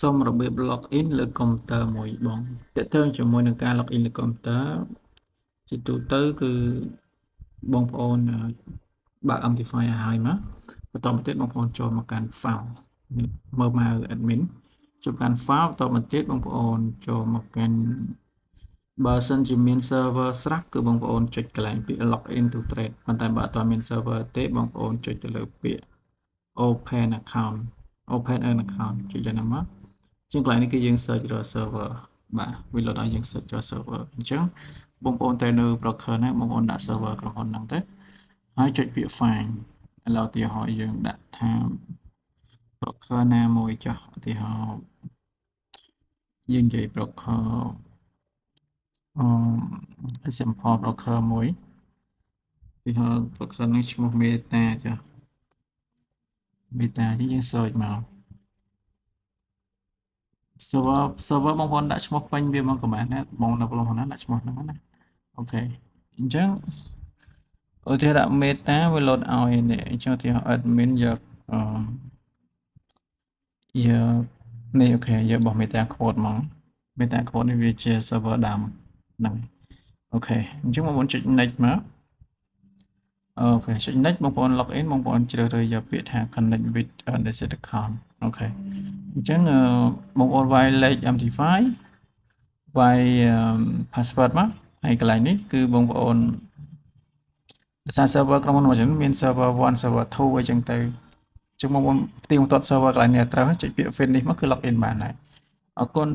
សូមរបៀប login លើកុំព្យូទ័រមួយបងតើតើជាមួយនឹងការ login លើកុំព្យូទ័រជាទូទៅគឺបងប្អូនបើក Amplify ឲ្យហើយមកបន្តមកទៀតបងប្អូនចូលមកកាន់ file មើលមក admin ចូលកាន់ file បន្តមកទៀតបងប្អូនចូលមកកាន់បើសិនជាមាន server ស្រះគឺបងប្អូនចុចកន្លែងពាក្យ login to trade ប៉ុន្តែបើអត់មាន server ទេបងប្អូនចុចទៅលើពាក្យ open account open an account ចុចលើហ្នឹងមកជាងកន្លែងនេះគឺយើង search រក server បាទវាលោតឲ្យយើង search រក server អញ្ចឹងបងប្អូនទៅនៅ broker ណាបងប្អូនដាក់ server ក្រុមហ៊ុនហ្នឹងទៅហើយចុចពាក្យ find ឥឡូវឧទាហរណ៍យើងដាក់ថា broker ណាមួយចុះឧទាហរណ៍យើងនិយាយ broker example broker មួយឧទាហរណ៍ broker នេះឈ្មោះ Meta ចុះ Meta យើង search មក server បងប្អូនដាក់ឈ្មោះពេញវាមកក៏បានដែរបងនៅក្រុមហ៊ុនណាដាក់ឈ្មោះហ្នឹងណាអូខេអញ្ចឹងឧទាហរណ៍ដាក់ meta វា load ឲ្យនេះអញ្ចឹងឧទាហរណ៍ admin យកនេះអូខេយករបស់ meta code មក meta code នេះវាជា server ដើមហ្នឹងអូខេអញ្ចឹងបងប្អូនចុច next មកអូខេចុច next បងប្អូន login បងប្អូនជ្រើសរើសយកពាក្យថា connect with deposit account អូខេអញ្ចឹងបងប្អូនវាយលេខ Amplify វាយ password មកហើយកន្លែងនេះគឺបងប្អូនដោយសារ server ក្រុមហ៊ុនមួយចំនួនមាន server 1 server 2អញ្ចឹងទៅអញ្ចឹងបងប្អូនផ្ទៀងផ្ទាត់ server កន្លែងនេះត្រូវចុចពាក្យ finish មកគឺ login បានហើយអរគុណ